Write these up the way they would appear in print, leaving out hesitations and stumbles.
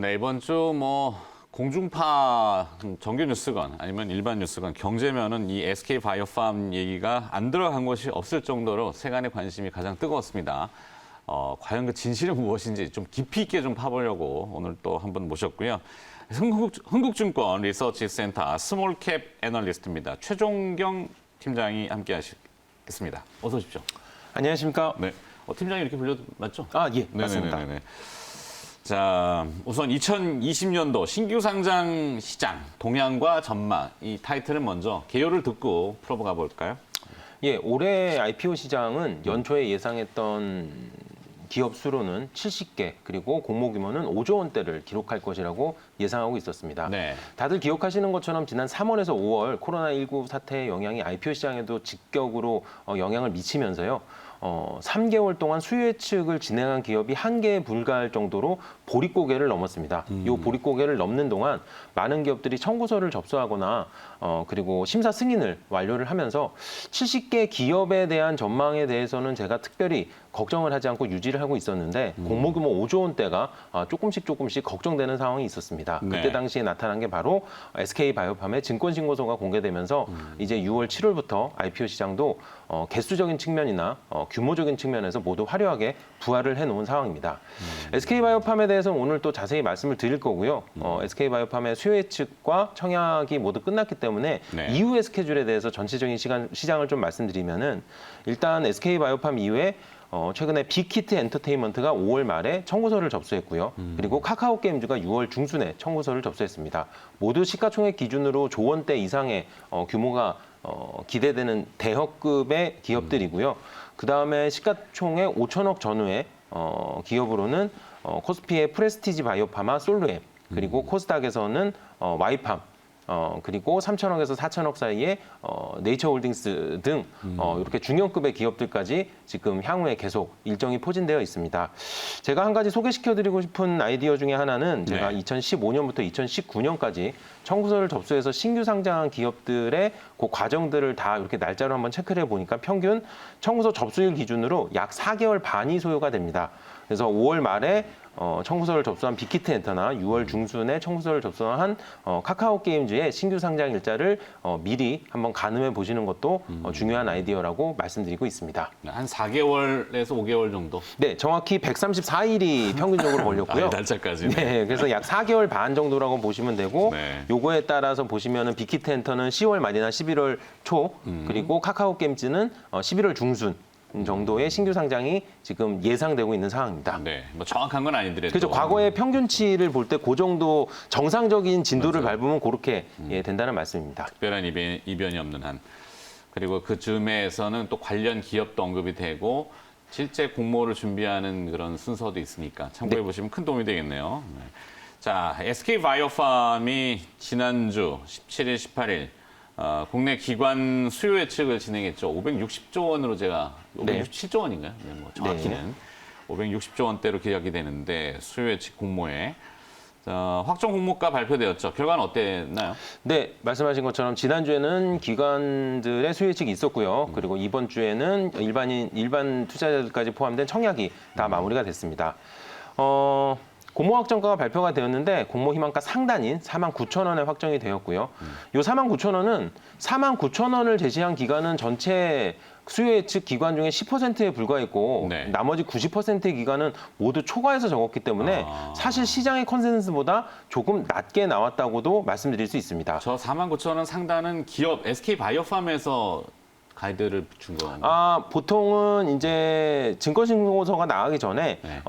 네, 이번 주 공중파 정규 뉴스건 아니면 일반 뉴스건 경제면은 이 SK바이오팜 얘기가 안 들어간 것이 없을 정도로 세간의 관심이 가장 뜨거웠습니다. 과연 그 진실은 무엇인지 좀 깊이 있게 좀 파보려고 오늘 또 한 분 모셨고요. 흥국증권 리서치 센터 스몰캡 애널리스트입니다. 최종경 팀장이 함께 하시겠습니다. 어서 오십시오. 안녕하십니까? 네. 팀장이 이렇게 불려도 맞죠? 예, 맞습니다. 네네네네. 자, 우선 2020년도 신규 상장 시장 동향과 전망 이 타이틀을 먼저 개요를 듣고 풀어가 볼까요? 예, 올해 IPO 시장은 연초에 예상했던 기업 수로는 70개, 그리고 공모 규모는 5조 원대를 기록할 것이라고 예상하고 있었습니다. 네. 다들 기억하시는 것처럼 지난 3월에서 5월 코로나19 사태의 영향이 IPO 시장에도 직격으로 영향을 미치면서요. 3개월 동안 수요 예측을 진행한 기업이 1개에 불과할 정도로 보릿고개를 넘었습니다. 이 보릿고개를 넘는 동안 많은 기업들이 청구서를 접수하거나 그리고 심사 승인을 완료를 하면서 70개 기업에 대한 전망에 대해서는 제가 특별히 걱정을 하지 않고 유지를 하고 있었는데 공모 규모 5조 원대가 조금씩 걱정되는 상황이 있었습니다. 네. 그때 당시에 나타난 게 바로 SK바이오팜의 증권신고서가 공개되면서 이제 6월, 7월부터 IPO 시장도 개수적인 측면이나 규모적인 측면에서 모두 화려하게 부활을 해놓은 상황입니다. SK바이오팜에 대해서는 오늘 또 자세히 말씀을 드릴 거고요. SK바이오팜의 수요 예측과 청약이 모두 끝났기 때문에 네. 이후의 스케줄에 대해서 전체적인 시장을 좀 말씀드리면은 일단 SK바이오팜 이후에 최근에 빅히트 엔터테인먼트가 5월 말에 청구서를 접수했고요. 그리고 카카오 게임즈가 6월 중순에 청구서를 접수했습니다. 모두 시가총액 기준으로 조 원대 이상의 규모가 기대되는 대형급의 기업들이고요. 그다음에 시가총액 5천억 전후의 기업으로는 코스피의 프레스티지 바이오파마 솔루앱, 그리고 코스닥에서는 와이팜, 그리고 3천억에서 4천억 사이에 네이처홀딩스 등 이렇게 중형급의 기업들까지 지금 향후에 계속 일정이 포진되어 있습니다. 제가 한 가지 소개시켜드리고 싶은 아이디어 중에 하나는 제가 네. 2015년부터 2019년까지 청구서를 접수해서 신규 상장한 기업들의 그 과정들을 다 이렇게 날짜로 한번 체크를 해보니까 평균 청구서 접수일 기준으로 약 4개월 반이 소요가 됩니다. 그래서 5월 말에 청구서를 접수한 빅히트 엔터나 6월 중순에 청구서를 접수한 카카오 게임즈의 신규 상장 일자를 미리 한번 가늠해 보시는 것도 중요한 아이디어라고 말씀드리고 있습니다. 한 4개월에서 5개월 정도. 네, 정확히 134일이 평균적으로 걸렸고요. 날짜까지. 네, 그래서 약 4개월 반 정도라고 보시면 되고 네. 요거에 따라서 보시면은 빅히트 엔터는 10월 말이나 11월 초, 그리고 카카오 게임즈는 11월 중순 정도의 신규 상장이 지금 예상되고 있는 상황입니다. 네, 정확한 건 아니더라도. 그렇죠. 과거의 평균치를 볼 때 그 정도 정상적인 진도를 밟으면 그렇게 된다는 말씀입니다. 특별한 이변이 없는 한. 그리고 그 즈음에서는 또 관련 기업도 언급이 되고 실제 공모를 준비하는 그런 순서도 있으니까 참고해 보시면 큰 도움이 되겠네요. 네. 자, SK바이오팜이 지난주 17일, 18일 국내 기관 수요 예측을 진행했죠. 560조 원으로 제가 567조 원인가요? 네, 정확히는 560조 원대로 기약이 되는데 수요 예측 공모에 확정 공모가 발표되었죠. 결과는 어땠나요? 네, 말씀하신 것처럼 지난주에는 기관들의 수요 예측이 있었고요. 그리고 이번 주에는 일반 투자자들까지 포함된 청약이 다 마무리가 됐습니다. 공모 확정가가 발표가 되었는데 공모 희망가 상단인 49,000원에 확정이 되었고요. 요 49,000원은 49,000원을 제시한 기관은 전체 수요 예측 기관 중에 10%에 불과했고 네. 나머지 90%의 기관은 모두 초과해서 적었기 때문에 사실 시장의 컨센서스보다 조금 낮게 나왔다고도 말씀드릴 수 있습니다. 저 49,000원 상단은 기업 SK바이오팜에서 가이드를 준 건가요? 보통은 이제 증권신고서가 나가기 전에 네.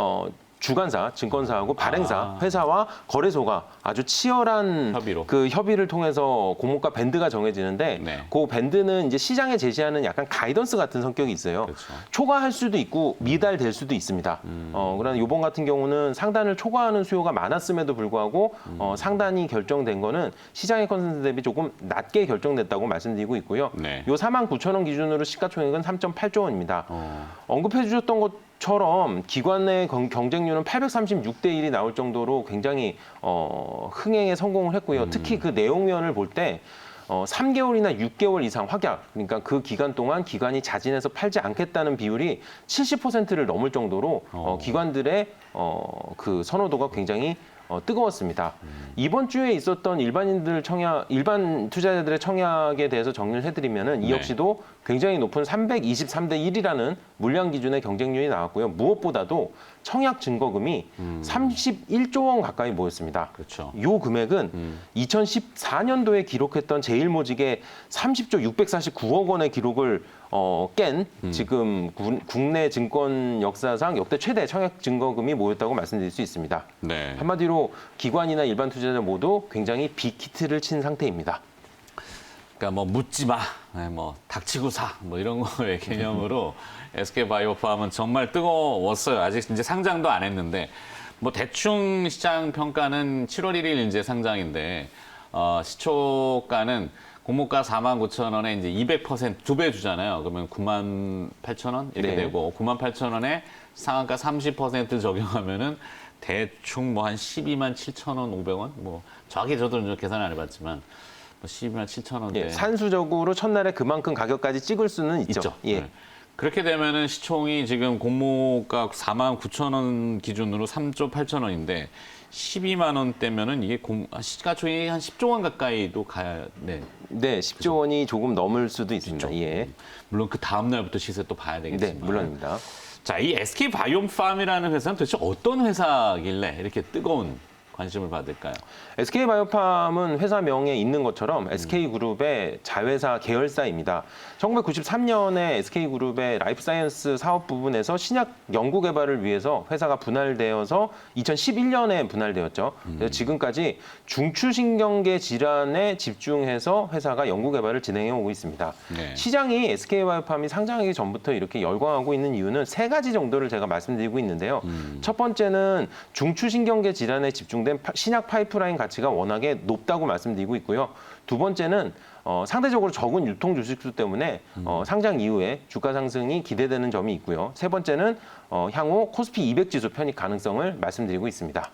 주관사, 증권사하고 발행사, 회사와 거래소가 아주 치열한 협의로. 그 협의를 통해서 공모가 밴드가 정해지는데 네. 그 밴드는 이제 시장에 제시하는 약간 가이던스 같은 성격이 있어요. 그렇죠. 초과할 수도 있고 미달될 수도 있습니다. 그러나 이번 같은 경우는 상단을 초과하는 수요가 많았음에도 불구하고 상단이 결정된 거는 시장의 컨센서스 대비 조금 낮게 결정됐다고 말씀드리고 있고요. 네. 요 49,000원 기준으로 시가총액은 3.8조 원입니다. 언급해 주셨던 것처럼 기관 내 경쟁률은 836대 1이 나올 정도로 굉장히 흥행에 성공을 했고요. 특히 그 내용면을 볼 때 3개월이나 6개월 이상 확약, 그러니까 그 기간 동안 기관이 자진해서 팔지 않겠다는 비율이 70%를 넘을 정도로 기관들의 그 선호도가 굉장히 뜨거웠습니다. 이번 주에 있었던 일반 투자자들의 청약에 대해서 정리를 해드리면은 이 네. 역시도 굉장히 높은 323대 1이라는 물량 기준의 경쟁률이 나왔고요. 무엇보다도 청약 증거금이 31조 원 가까이 모였습니다. 그렇죠. 이 금액은 2014년도에 기록했던 제일모직의 30조 649억 원의 기록을 깬 지금 국내 증권 역사상 역대 최대 청약 증거금이 모였다고 말씀드릴 수 있습니다. 네. 한마디로 기관이나 일반 투자자 모두 굉장히 빅히트를 친 상태입니다. 그러니까 뭐 묻지 마, 뭐 닥치고 사, 뭐 이런 거의 개념으로 SK바이오팜은 정말 뜨거웠어요. 아직 이제 상장도 안 했는데 뭐 대충 시장 평가는 7월 1일 이제 상장인데 시초가는 공모가 49,000원에 이제 200% 2배 주잖아요. 그러면 98,000원 이렇게 네. 되고 98,000원에 상한가 30% 적용하면은 대충 뭐 한 127,500원 뭐 정확히 저도 이제 계산 안 해봤지만. 127,000원대. 예, 산수적으로 첫날에 그만큼 가격까지 찍을 수는 있죠. 예. 네. 그렇게 되면은 시총이 지금 공모가 49,000원 기준으로 3조 8천원인데 12만 원대면은 이게 시가총액이 한 10조 원 가까이도 가야 네. 네, 10조 원이 조금 넘을 수도 있습니다. 예. 물론 그 다음 날부터 시세 또 봐야 되겠지만. 네, 물론입니다. 자, 이 SK바이오팜이라는 회사는 도대체 어떤 회사길래 이렇게 뜨거운 관심을 받을까요? SK바이오팜은 회사 명에 있는 것처럼 SK그룹의 자회사 계열사입니다. 1993년에 SK그룹의 라이프사이언스 사업 부분에서 신약 연구 개발을 위해서 회사가 분할되어서 2011년에 분할되었죠. 그래서 지금까지 중추신경계 질환에 집중해서 회사가 연구 개발을 진행해 오고 있습니다. 네. 시장이 SK바이오팜이 상장하기 전부터 이렇게 열광하고 있는 이유는 세 가지 정도를 제가 말씀드리고 있는데요. 첫 번째는 중추신경계 질환에 집중된 신약 파이프라인 가치가 워낙에 높다고 말씀드리고 있고요. 두 번째는 상대적으로 적은 유통 주식수 때문에 상장 이후에 주가 상승이 기대되는 점이 있고요. 세 번째는 향후 코스피 200 지수 편입 가능성을 말씀드리고 있습니다.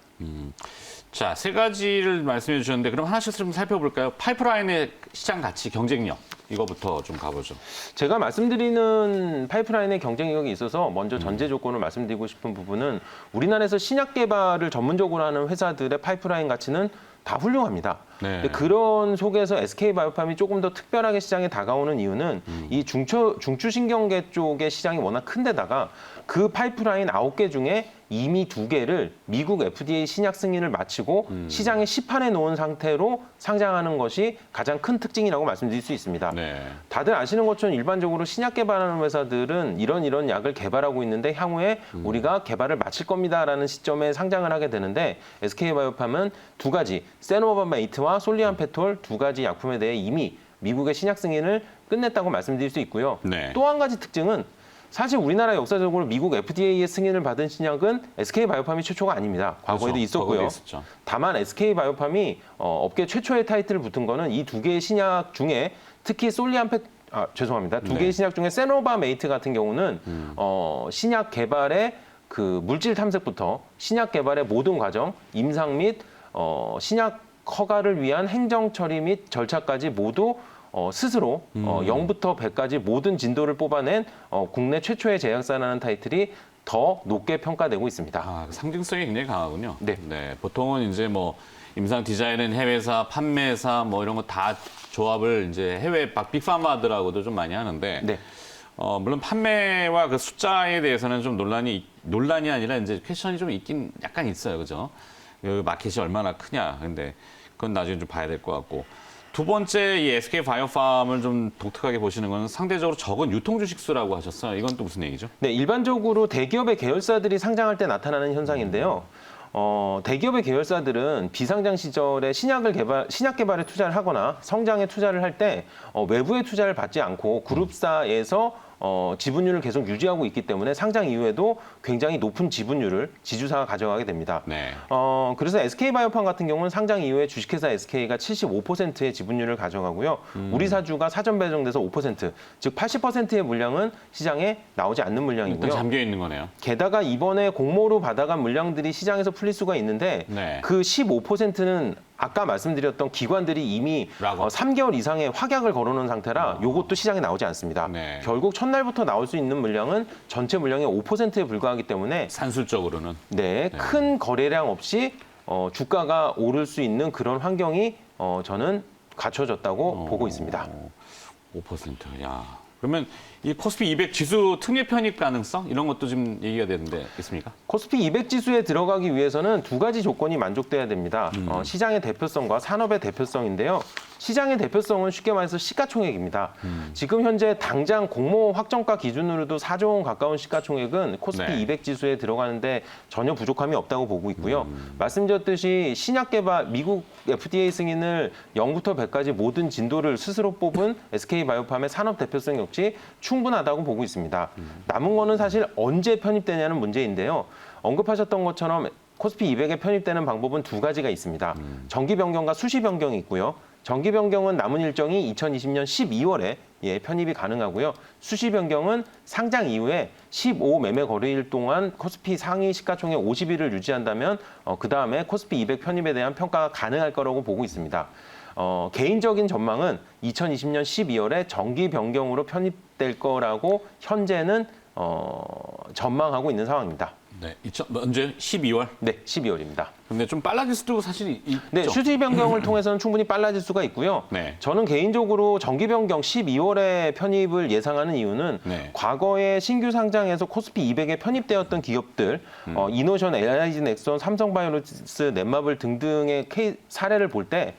자, 세 가지를 말씀해 주셨는데 그럼 하나씩 좀 살펴볼까요? 파이프라인의 시장 가치, 경쟁력 이거부터 좀 가보죠. 제가 말씀드리는 파이프라인의 경쟁력이 있어서 먼저 전제 조건을 말씀드리고 싶은 부분은 우리나라에서 신약 개발을 전문적으로 하는 회사들의 파이프라인 가치는 다 훌륭합니다. 네. 근데 그런 속에서 SK바이오팜이 조금 더 특별하게 시장에 다가오는 이유는 이 중추신경계 쪽의 시장이 워낙 큰데다가 그 파이프라인 9개 중에 이미 2개를 미국 FDA 신약 승인을 마치고 시장에 시판해 놓은 상태로 상장하는 것이 가장 큰 특징이라고 말씀드릴 수 있습니다. 네. 다들 아시는 것처럼 일반적으로 신약 개발하는 회사들은 이런 약을 개발하고 있는데 향후에 우리가 개발을 마칠 겁니다라는 시점에 상장을 하게 되는데 SK바이오팜은 두 가지 세노바메이트와 솔리안페톨 두 가지 약품에 대해 이미 미국의 신약 승인을 끝냈다고 말씀드릴 수 있고요. 네. 또 한 가지 특징은 사실 우리나라 역사적으로 미국 FDA의 승인을 받은 신약은 SK바이오팜이 최초가 아닙니다. 과거에도 그렇죠. 있었고요. 과거에도 있었죠. 다만 SK바이오팜이 업계 최초의 타이틀을 붙은 거는 이 두 개의 신약 중에 특히 죄송합니다. 두 개의 신약 중에 세노바메이트 같은 경우는 신약 개발의 그 물질 탐색부터 신약 개발의 모든 과정, 임상 및 신약 허가를 위한 행정 처리 및 절차까지 모두 스스로 0부터 100까지 모든 진도를 뽑아낸 국내 최초의 제약사라는 타이틀이 더 높게 평가되고 있습니다. 아, 상징성이 굉장히 강하군요. 네. 보통은 이제 뭐 임상 디자인은 해외사, 판매사 뭐 이런 거 다 조합을 이제 해외 막 빅파마들하고도 좀 많이 하는데 네. 물론 판매와 그 숫자에 대해서는 좀 논란이 아니라 이제 퀘션이 좀 있긴 약간 있어요. 그죠? 그 마켓이 얼마나 크냐. 근데 그건 나중에 좀 봐야 될 것 같고. 두 번째 이 SK바이오팜을 좀 독특하게 보시는 건 상대적으로 적은 유통 주식수라고 하셨어요. 이건 또 무슨 얘기죠? 네, 일반적으로 대기업의 계열사들이 상장할 때 나타나는 현상인데요. 대기업의 계열사들은 비상장 시절에 신약 개발에 투자를 하거나 성장에 투자를 할 때 외부의 투자를 받지 않고 그룹사에서 지분율을 계속 유지하고 있기 때문에 상장 이후에도 굉장히 높은 지분율을 지주사가 가져가게 됩니다. 네. 그래서 SK바이오팜 같은 경우는 상장 이후에 주식회사 SK가 75%의 지분율을 가져가고요. 우리 사주가 사전 배정돼서 5%, 즉 80%의 물량은 시장에 나오지 않는 물량이고요. 일단 잠겨 있는 거네요. 게다가 이번에 공모로 받아간 물량들이 시장에서 풀릴 수가 있는데 네. 그 15%는 아까 말씀드렸던 기관들이 이미 라고. 3개월 이상의 확약을 걸어놓은 상태라 이것도 시장에 나오지 않습니다. 네. 결국 첫날부터 나올 수 있는 물량은 전체 물량의 5%에 불과하기 때문에 산술적으로는. 큰 거래량 없이 주가가 오를 수 있는 그런 환경이 저는 갖춰졌다고 보고 있습니다. 5%. 야. 그러면 이 코스피 200 지수 특례 편입 가능성 이런 것도 지금 얘기가 되는데 있습니까? 코스피 200 지수에 들어가기 위해서는 두 가지 조건이 만족돼야 됩니다. 시장의 대표성과 산업의 대표성인데요. 시장의 대표성은 쉽게 말해서 시가총액입니다. 지금 현재 당장 공모 확정가 기준으로도 4조 원 가까운 시가총액은 코스피 네. 200 지수에 들어가는데 전혀 부족함이 없다고 보고 있고요. 말씀드렸듯이 신약 개발 미국 FDA 승인을 0부터 100까지 모든 진도를 스스로 뽑은 SK바이오팜의 산업 대표성 역시 충분하다고 보고 있습니다. 남은 거는 사실 언제 편입되냐는 문제인데요. 언급하셨던 것처럼 코스피 200에 편입되는 방법은 두 가지가 있습니다. 정기 변경과 수시 변경이 있고요. 정기 변경은 남은 일정이 2020년 12월에 편입이 가능하고요. 수시 변경은 상장 이후에 15 매매 거래일 동안 코스피 상위 시가총액 50일을 유지한다면 그 다음에 코스피 200 편입에 대한 평가가 가능할 거라고 보고 있습니다. 개인적인 전망은 2020년 12월에 정기 변경으로 편입될 거라고 현재는 전망하고 있는 상황입니다. 네. 언제? 12월? 네, 12월입니다. 근데 좀 빨라질 수도 사실 있죠. 네, 수시 변경을 통해서는 충분히 빨라질 수가 있고요. 네. 저는 개인적으로 정기 변경 12월에 편입을 예상하는 이유는 네. 과거에 신규 상장에서 코스피 200에 편입되었던 기업들, 이노션, LIG 넥슨, 삼성바이오로직스, 넷마블 등등의 사례를 볼 때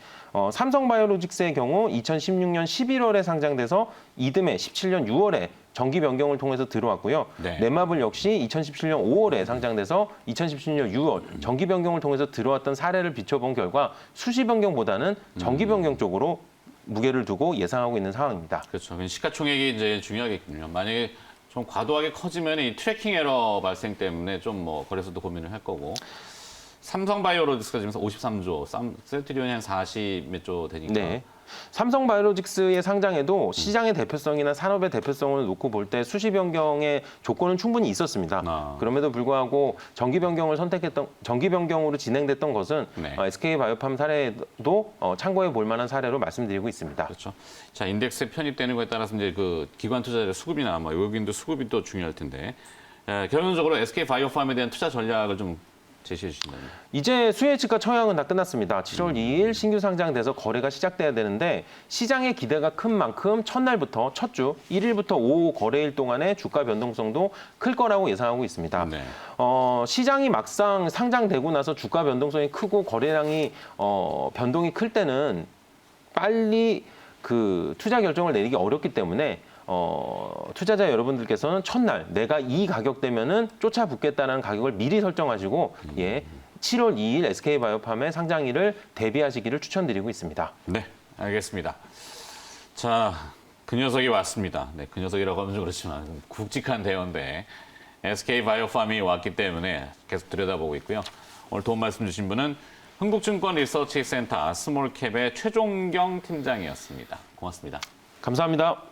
삼성바이오로직스의 경우 2016년 11월에 상장돼서 이듬해 17년 6월에 정기 변경을 통해서 들어왔고요. 네. 넷마블 역시 2017년 5월에 상장돼서 2017년 6월 정기 변경을 통해서 들어왔던 사례를 비춰본 결과 수시 변경보다는 정기 변경 쪽으로 무게를 두고 예상하고 있는 상황입니다. 그렇죠. 시가총액이 이제 중요하겠군요. 만약에 좀 과도하게 커지면 이 트래킹 에러 발생 때문에 좀 뭐 거래소도 고민을 할 거고. 삼성바이오로직스가 지금 53조, 셀트리온이 한 40 몇 조 되니까. 네. 삼성바이오로직스의 상장에도 시장의 대표성이나 산업의 대표성을 놓고 볼 때 수시 변경의 조건은 충분히 있었습니다. 그럼에도 불구하고 정기 변경으로 진행됐던 것은 네. SK바이오팜 사례도 참고해 볼 만한 사례로 말씀드리고 있습니다. 그렇죠. 자, 인덱스에 편입되는 거에 따라서 이제 그 기관 투자자의 수급이나 뭐 외국인도 수급이 또 중요할 텐데. 결론적으로 SK바이오팜에 대한 투자 전략을 좀 제시해 주신다면. 이제 수혜측과 청약은 다 끝났습니다. 7월 2일 신규 상장돼서 거래가 시작돼야 되는데 시장의 기대가 큰 만큼 첫날부터 첫 주 1일부터 5 거래일 동안의 주가 변동성도 클 거라고 예상하고 있습니다. 네. 시장이 막상 상장되고 나서 주가 변동성이 크고 거래량이 변동이 클 때는 빨리 그 투자 결정을 내리기 어렵기 때문에 투자자 여러분들께서는 첫날 내가 이 가격대면은 쫓아붙겠다는 가격을 미리 설정하시고 7월 2일 SK바이오팜의 상장일을 대비하시기를 추천드리고 있습니다. 네, 알겠습니다. 자, 그 녀석이 왔습니다. 네, 그 녀석이라고 하면 좀 그렇지만 굵직한 대원대 SK바이오팜이 왔기 때문에 계속 들여다보고 있고요. 오늘 도움 말씀 주신 분은 흥국증권 리서치 센터 스몰캡의 최종경 팀장이었습니다. 고맙습니다. 감사합니다.